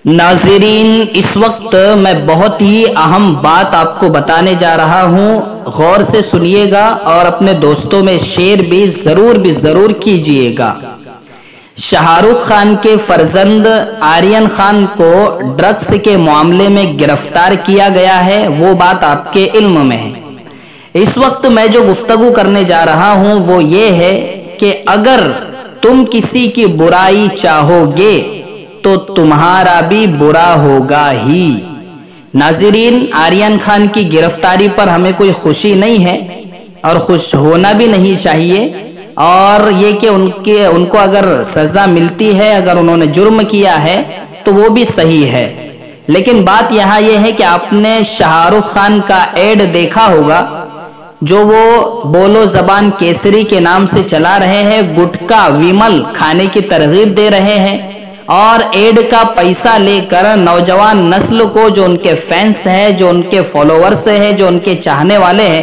ناظرین، اس وقت میں بہت ہی اہم بات آپ کو بتانے جا رہا ہوں، غور سے سنیے گا اور اپنے دوستوں میں شیئر بھی ضرور کیجئے گا۔ شاہ رخ خان کے فرزند آرین خان کو ڈرگس کے معاملے میں گرفتار کیا گیا ہے، وہ بات آپ کے علم میں ہے۔ اس وقت میں جو گفتگو کرنے جا رہا ہوں وہ یہ ہے کہ اگر تم کسی کی برائی چاہو گے تو تمہارا بھی برا ہوگا ہی۔ ناظرین، آرین خان کی گرفتاری پر ہمیں کوئی خوشی نہیں ہے اور خوش ہونا بھی نہیں چاہیے، اور یہ کہ ان کو اگر سزا ملتی ہے، اگر انہوں نے جرم کیا ہے تو وہ بھی صحیح ہے۔ لیکن بات یہاں یہ ہے کہ آپ نے شاہ رخ خان کا ایڈ دیکھا ہوگا جو وہ بولو زبان کیسری کے نام سے چلا رہے ہیں، گٹکا ویمل کھانے کی ترغیب دے رہے ہیں، اور ایڈ کا پیسہ لے کر نوجوان نسل کو، جو ان کے فینس ہیں، جو ان کے فالوورز ہیں، جو ان کے چاہنے والے ہیں،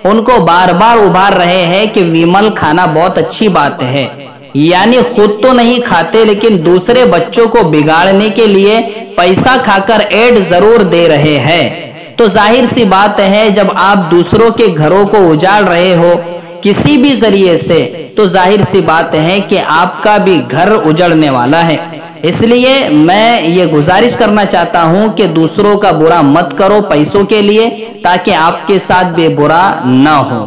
ان کو بار بار ابھار رہے ہیں کہ ویمل کھانا بہت اچھی بات ہے۔ یعنی خود تو نہیں کھاتے لیکن دوسرے بچوں کو بگاڑنے کے لیے پیسہ کھا کر ایڈ ضرور دے رہے ہیں۔ تو ظاہر سی بات ہے، جب آپ دوسروں کے گھروں کو اجاڑ رہے ہو کسی بھی ذریعے سے، تو ظاہر سی بات ہے کہ آپ کا بھی گھر اجڑنے والا ہے۔ اس لیے میں یہ گزارش کرنا چاہتا ہوں کہ دوسروں کا برا مت کرو پیسوں کے لیے، تاکہ آپ کے ساتھ بھی برا نہ ہو۔